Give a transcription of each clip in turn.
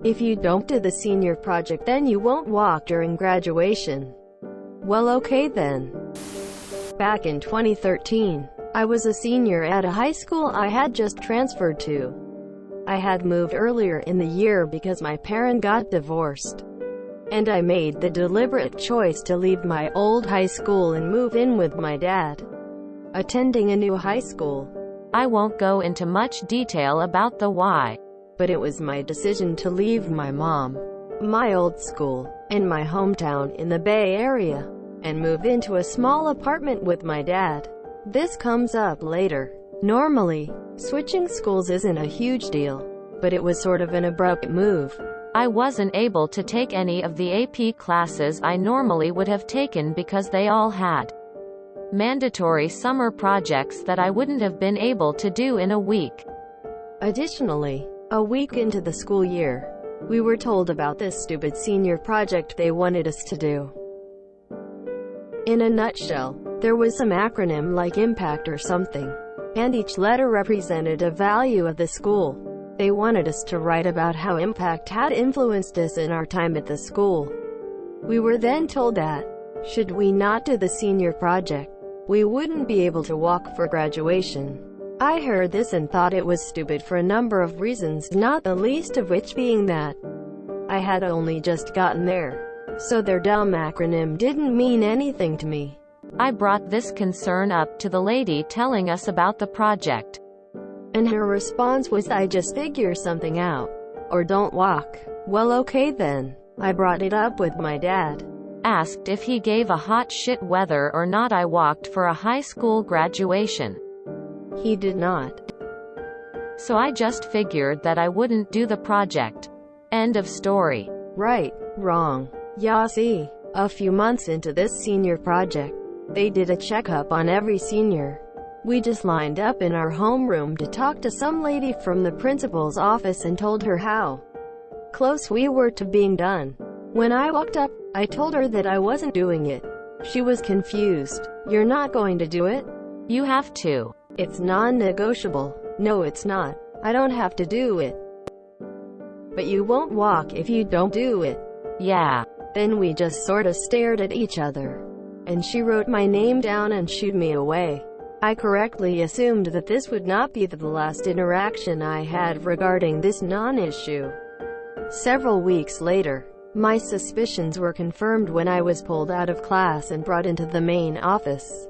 If you don't do the senior project, then you won't walk during graduation. Well, okay then. Back in 2013, I was a senior at a high school I had just transferred to. I had moved earlier in the year because my parents got divorced, and I made the deliberate choice to leave my old high school and move in with my dad, attending a new high school. I won't go into much detail about the why, but it was my decision to leave my mom, my old school, and my hometown in the Bay Area, and move into a small apartment with my dad. This comes up later. Normally, switching schools isn't a huge deal, but it was sort of an abrupt move. I wasn't able to take any of the AP classes I normally would have taken because they all had mandatory summer projects that I wouldn't have been able to do in a week. Additionally, a week into the school year, we were told about this stupid senior project they wanted us to do. In a nutshell, there was some acronym like IMPACT or something, and each letter represented a value of the school. They wanted us to write about how IMPACT had influenced us in our time at the school. We were then told that, should we not do the senior project, we wouldn't be able to walk for graduation. I heard this and thought it was stupid for a number of reasons, not the least of which being that I had only just gotten there, so their dumb acronym didn't mean anything to me. I brought this concern up to the lady telling us about the project, and her response was, I just figure something out, or don't walk. Well, okay then. I brought it up with my dad. Asked if he gave a hot shit whether or not I walked for a high school graduation. He did not. So I just figured that I wouldn't do the project. End of story. Right, wrong. Yeah, see, a few months into this senior project, they did a checkup on every senior. We just lined up in our homeroom to talk to some lady from the principal's office and told her how close we were to being done. When I walked up, I told her that I wasn't doing it. She was confused. You're not going to do it? You have to. It's non-negotiable. No, it's not. I don't have to do it. But you won't walk if you don't do it. Yeah. Then we just sort of stared at each other, and she wrote my name down and shooed me away. I correctly assumed that this would not be the last interaction I had regarding this non-issue. Several weeks later, my suspicions were confirmed when I was pulled out of class and brought into the main office.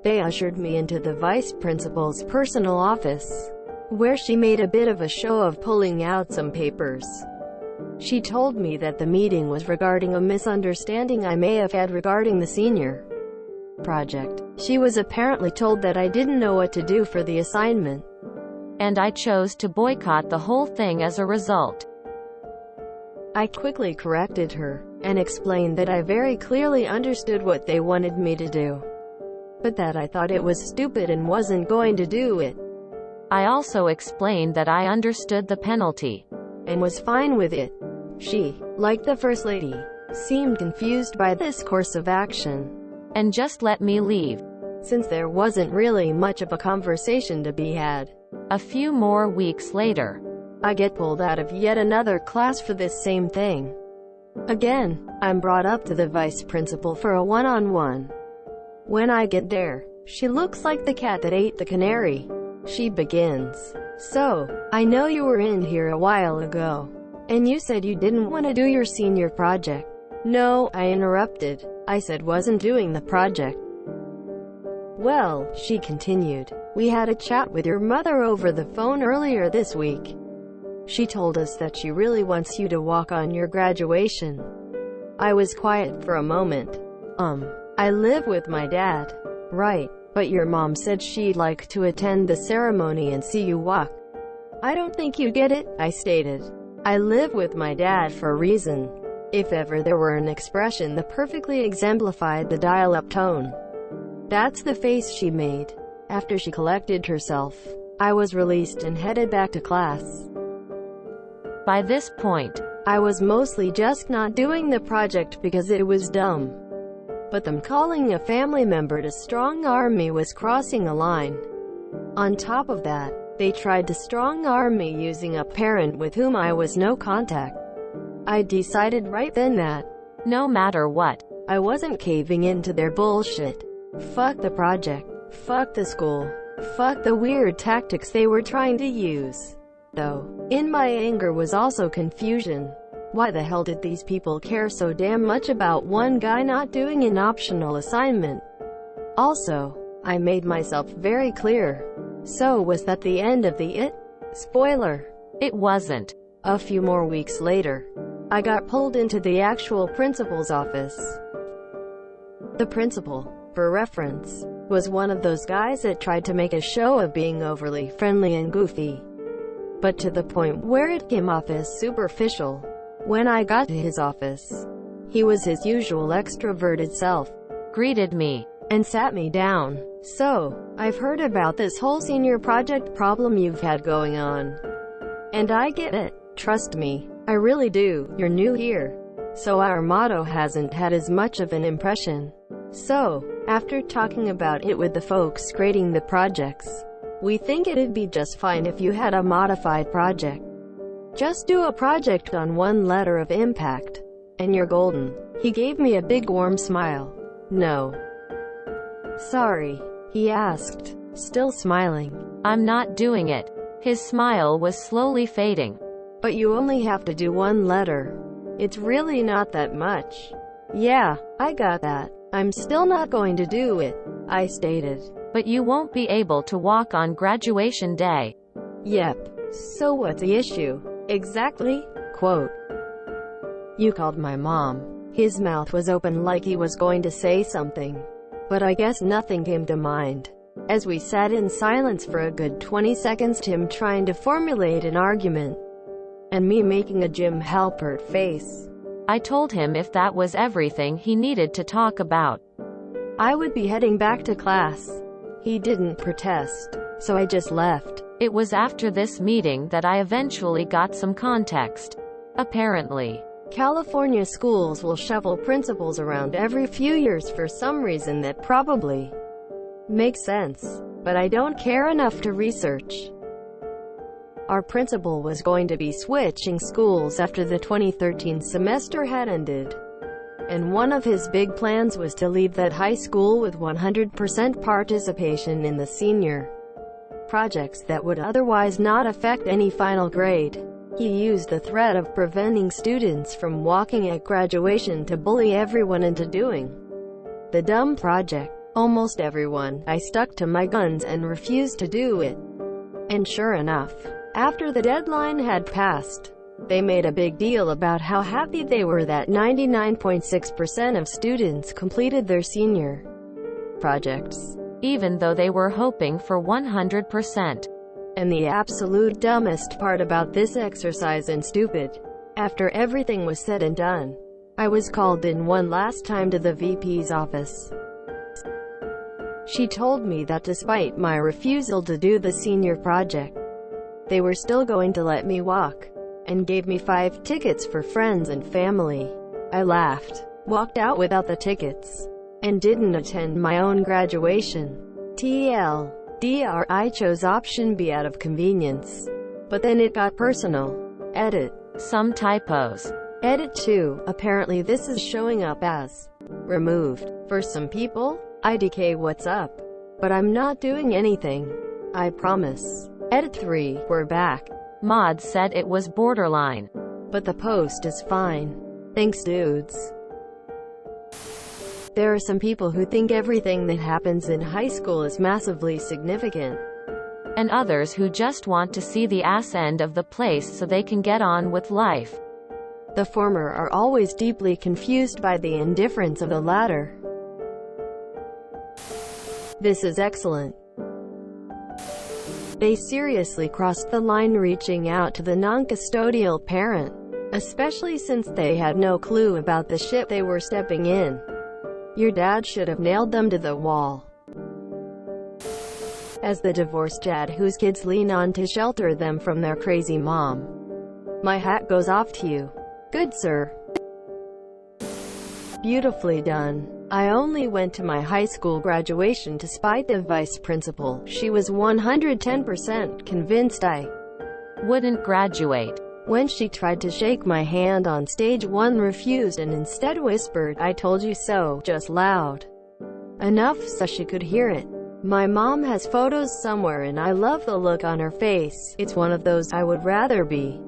They ushered me into the vice principal's personal office, where she made a bit of a show of pulling out some papers. She told me that the meeting was regarding a misunderstanding I may have had regarding the senior project. She was apparently told that I didn't know what to do for the assignment, and I chose to boycott the whole thing as a result. I quickly corrected her, and explained that I very clearly understood what they wanted me to do, but that I thought it was stupid and wasn't going to do it. I also explained that I understood the penalty, and was fine with it. She, like the First Lady, seemed confused by this course of action, and just let me leave. Since there wasn't really much of a conversation to be had. A few more weeks later, I get pulled out of yet another class for this same thing. Again, I'm brought up to the vice principal for a one-on-one. When I get there, she looks like the cat that ate the canary. She begins, "So, I know you were in here a while ago, and you said you didn't want to do your senior project." "No," I interrupted. "I said wasn't doing the project." "Well," she continued, "we had a chat with your mother over the phone earlier this week. She told us that she really wants you to walk on your graduation." I was quiet for a moment. I live with my dad. Right, but your mom said she'd like to attend the ceremony and see you walk. I don't think you get it, I stated. I live with my dad for a reason. If ever there were an expression that perfectly exemplified the dial-up tone, that's the face she made. After she collected herself, I was released and headed back to class. By this point, I was mostly just not doing the project because it was dumb. But them calling a family member to strong-arm me was crossing a line. On top of that, They tried to strong-arm me using a parent with whom I was no contact. I decided right then that, no matter what, I wasn't caving into their bullshit. Fuck the project. Fuck the school. Fuck the weird tactics they were trying to use. Though, in my anger was also confusion. Why the hell did these people care so damn much about one guy not doing an optional assignment? Also, I made myself very clear. So was that the end of the It? Spoiler. It wasn't. A few more weeks later, I got pulled into the actual principal's office. The principal, for reference, was one of those guys that tried to make a show of being overly friendly and goofy, but to the point where it came off as superficial. When I got to his office, he was his usual extroverted self, greeted me, and sat me down. So, I've heard about this whole senior project problem you've had going on. And I get it. Trust me, I really do. You're new here, so our motto hasn't had as much of an impression. So, after talking about it with the folks grading the projects, we think it'd be just fine if you had a modified project. Just do a project on one letter of impact, and you're golden. He gave me a big warm smile. No. Sorry, he asked, still smiling. I'm not doing it. His smile was slowly fading. But you only have to do one letter. It's really not that much. Yeah, I got that. I'm still not going to do it, I stated. But you won't be able to walk on graduation day. Yep. So what's the issue? Exactly? Quote. You called my mom. His mouth was open like he was going to say something, but I guess nothing came to mind. As we sat in silence for a good 20 seconds, Tim trying to formulate an argument, and me making a Jim Halpert face. I told him if that was everything he needed to talk about, I would be heading back to class. He didn't protest, so I just left. It was after this meeting that I eventually got some context. Apparently, California schools will shuffle principals around every few years for some reason that probably makes sense, but I don't care enough to research. Our principal was going to be switching schools after the 2013 semester had ended, and one of his big plans was to leave that high school with 100% participation in the senior projects that would otherwise not affect any final grade. He used the threat of preventing students from walking at graduation to bully everyone into doing the dumb project. Almost everyone. I stuck to my guns and refused to do it. And sure enough, after the deadline had passed, they made a big deal about how happy they were that 99.6% of students completed their senior projects, even though they were hoping for 100%. And the absolute dumbest part about this exercise and stupid, after everything was said and done, I was called in one last time to the VP's office. She told me that despite my refusal to do the senior project, they were still going to let me walk, and gave me 5 tickets for friends and family. I laughed, walked out without the tickets, and didn't attend my own graduation. TLDR, I chose option B out of convenience. But then it got personal. Edit. Some typos. Edit 2. Apparently this is showing up as removed. For some people, IDK what's up. But I'm not doing anything. I promise. Edit 3. We're back. Mod said it was borderline. But the post is fine. Thanks dudes. There are some people who think everything that happens in high school is massively significant, and others who just want to see the ass end of the place so they can get on with life. The former are always deeply confused by the indifference of the latter. This is excellent. They seriously crossed the line reaching out to the non-custodial parent, especially since they had no clue about the shit they were stepping in. Your dad should have nailed them to the wall. As the divorced dad whose kids lean on to shelter them from their crazy mom, my hat goes off to you. Good sir. Beautifully done. I only went to my high school graduation to spite the vice principal. She was 110% convinced I wouldn't graduate. When she tried to shake my hand on stage, one refused and instead whispered, "I told you so," just loud enough so she could hear it. My mom has photos somewhere and I love the look on her face. It's one of those I would rather be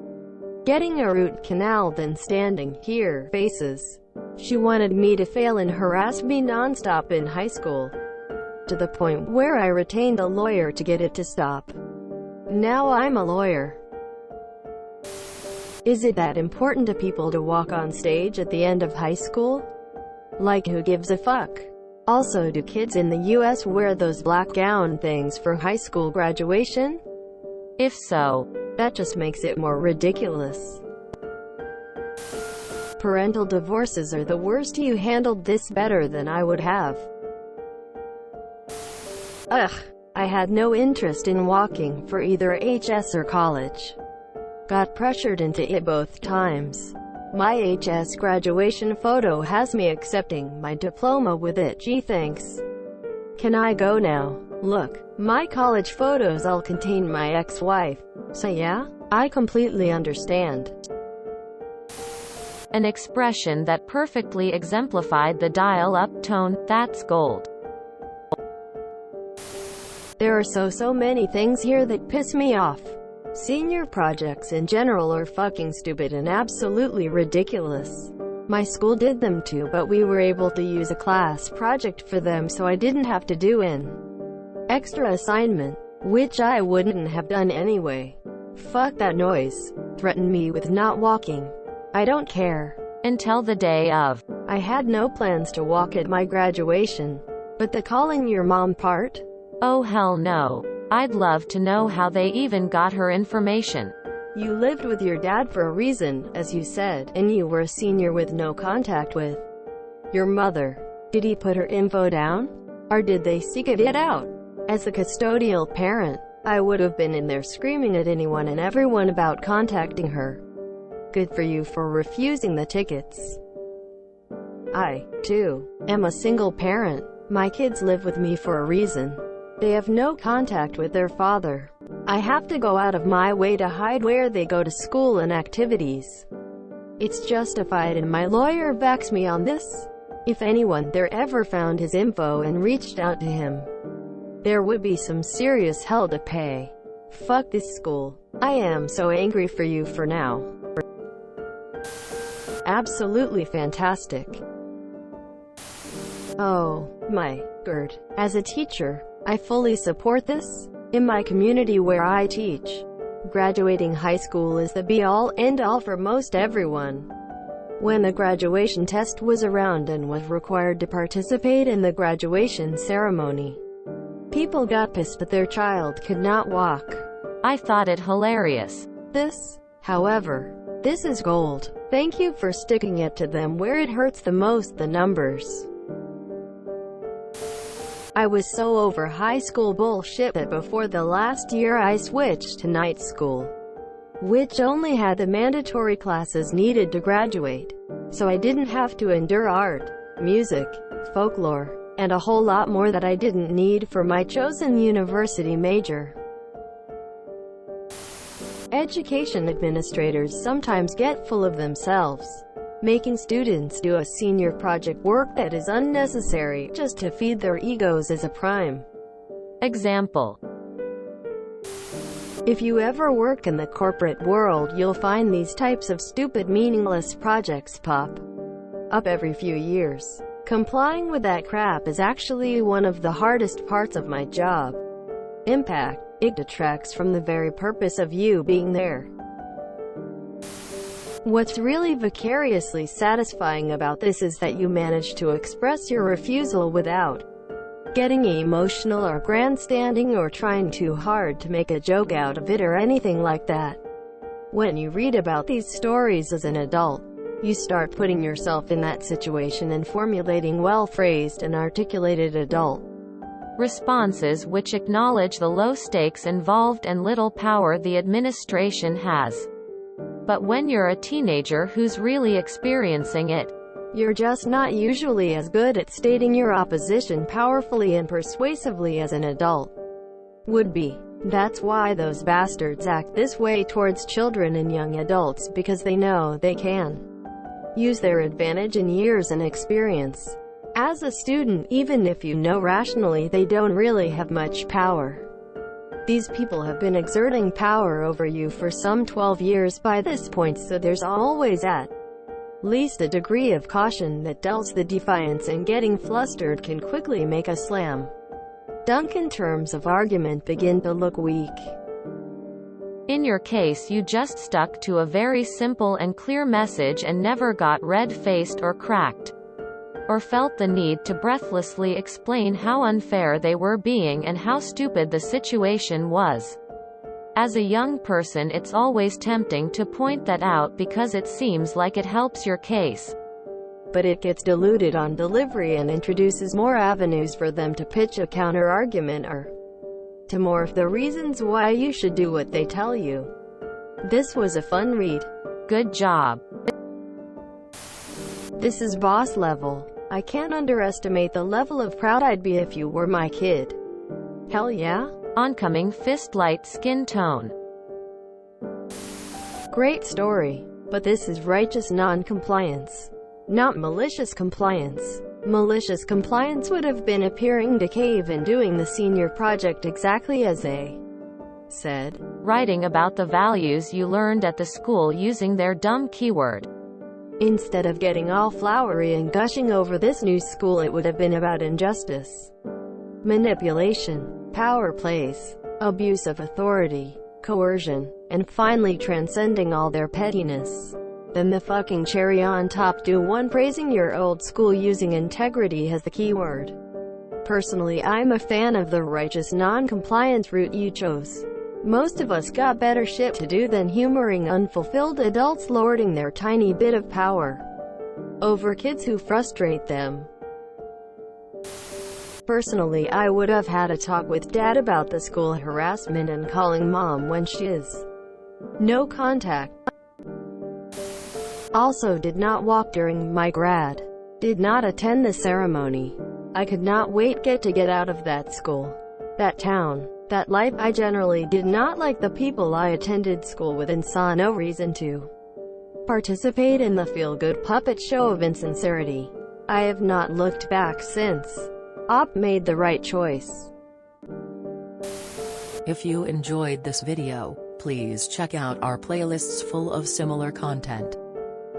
getting a root canal than standing here faces. She wanted me to fail and harassed me nonstop in high school, to the point where I retained a lawyer to get it to stop. Now I'm a lawyer. Is it that important to people to walk on stage at the end of high school? Like, who gives a fuck? Also, do kids in the US wear those black gown things for high school graduation? If so, that just makes it more ridiculous. Parental divorces are the worst. You handled this better than I would have. Ugh. I had no interest in walking for either HS or college. Got pressured into it both times. My HS graduation photo has me accepting my diploma with it. Gee, thanks. Can I go now? Look, my college photos all contain my ex-wife. So yeah, I completely understand. An expression that perfectly exemplified the dial-up tone. That's gold. There are so many things here that piss me off. Senior projects in general are fucking stupid and absolutely ridiculous. My school did them too, but we were able to use a class project for them, so I didn't have to do an extra assignment, which I wouldn't have done anyway. Fuck that noise. Threaten me with not walking. I don't care. Until the day of. I had no plans to walk at my graduation. But the calling your mom part? Oh hell no. I'd love to know how they even got her information. You lived with your dad for a reason, as you said, and you were a senior with no contact with your mother. Did he put her info down? Or did they seek it out? As the custodial parent, I would have been in there screaming at anyone and everyone about contacting her. Good for you for refusing the tickets. I, too, am a single parent. My kids live with me for a reason. They have no contact with their father. I have to go out of my way to hide where they go to school and activities. It's justified and my lawyer backs me on this. If anyone there ever found his info and reached out to him, there would be some serious hell to pay. Fuck this school. I am so angry for you for now. Absolutely fantastic. Oh my god. As a teacher, I fully support this. In my community where I teach, graduating high school is the be-all, end-all for most everyone. When the graduation test was around and was required to participate in the graduation ceremony, people got pissed that their child could not walk. I thought it hilarious. This, however, this is gold. Thank you for sticking it to them where it hurts the most, the numbers. I was so over high school bullshit that before the last year I switched to night school, which only had the mandatory classes needed to graduate, so I didn't have to endure art, music, folklore, and a whole lot more that I didn't need for my chosen university major. Education administrators sometimes get full of themselves, making students do a senior project work that is unnecessary, just to feed their egos as a prime example. If you ever work in the corporate world, you'll find these types of stupid, meaningless projects pop up every few years. Complying with that crap is actually one of the hardest parts of my job. Impact. It detracts from the very purpose of you being there. What's really vicariously satisfying about this is that you manage to express your refusal without getting emotional or grandstanding or trying too hard to make a joke out of it or anything like that. When you read about these stories as an adult, you start putting yourself in that situation and formulating well-phrased and articulated adult responses which acknowledge the low stakes involved and little power the administration has. But when you're a teenager who's really experiencing it, You're just not usually as good at stating your opposition powerfully and persuasively as an adult would be. That's why those bastards act this way towards children and young adults, because they know they can use their advantage in years and experience. As a student, even if you know rationally they don't really have much power, these people have been exerting power over you for some 12 years by this point, so there's always at least a degree of caution that dulls the defiance, and getting flustered can quickly make a slam dunk in terms of argument begin to look weak. In your case, you just stuck to a very simple and clear message and never got red-faced or cracked, or felt the need to breathlessly explain how unfair they were being and how stupid the situation was. As a young person, it's always tempting to point that out because it seems like it helps your case. But it gets diluted on delivery and introduces more avenues for them to pitch a counter-argument or to morph the reasons why you should do what they tell you. This was a fun read. Good job. This is boss level. I can't underestimate the level of proud I'd be if you were my kid. Hell yeah? Oncoming fist light skin tone. Great story. But this is righteous non-compliance, not malicious compliance. Malicious compliance would have been appearing to cave and doing the senior project exactly as they said, writing about the values you learned at the school using their dumb keyword. Instead of getting all flowery and gushing over this new school, it would have been about injustice, manipulation, power plays, abuse of authority, coercion, and finally transcending all their pettiness. Then the fucking cherry on top, do one praising your old school using integrity as the keyword. Personally, I'm a fan of the righteous non-compliance route you chose. Most of us got better shit to do than humoring unfulfilled adults lording their tiny bit of power over kids who frustrate them. Personally, I would have had a talk with Dad about the school harassment and calling Mom when she is no contact. Also did not walk during my grad. Did not attend the ceremony. I could not wait to get out of that school, that town, that life. I generally did not like the people I attended school with and saw no reason to participate in the feel-good puppet show of insincerity. I have not looked back since. Op made the right choice. If you enjoyed this video, please check out our playlists full of similar content.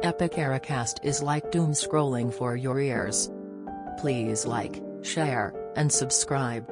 Epic Ericast is like doom scrolling for your ears. Please like, share, and subscribe.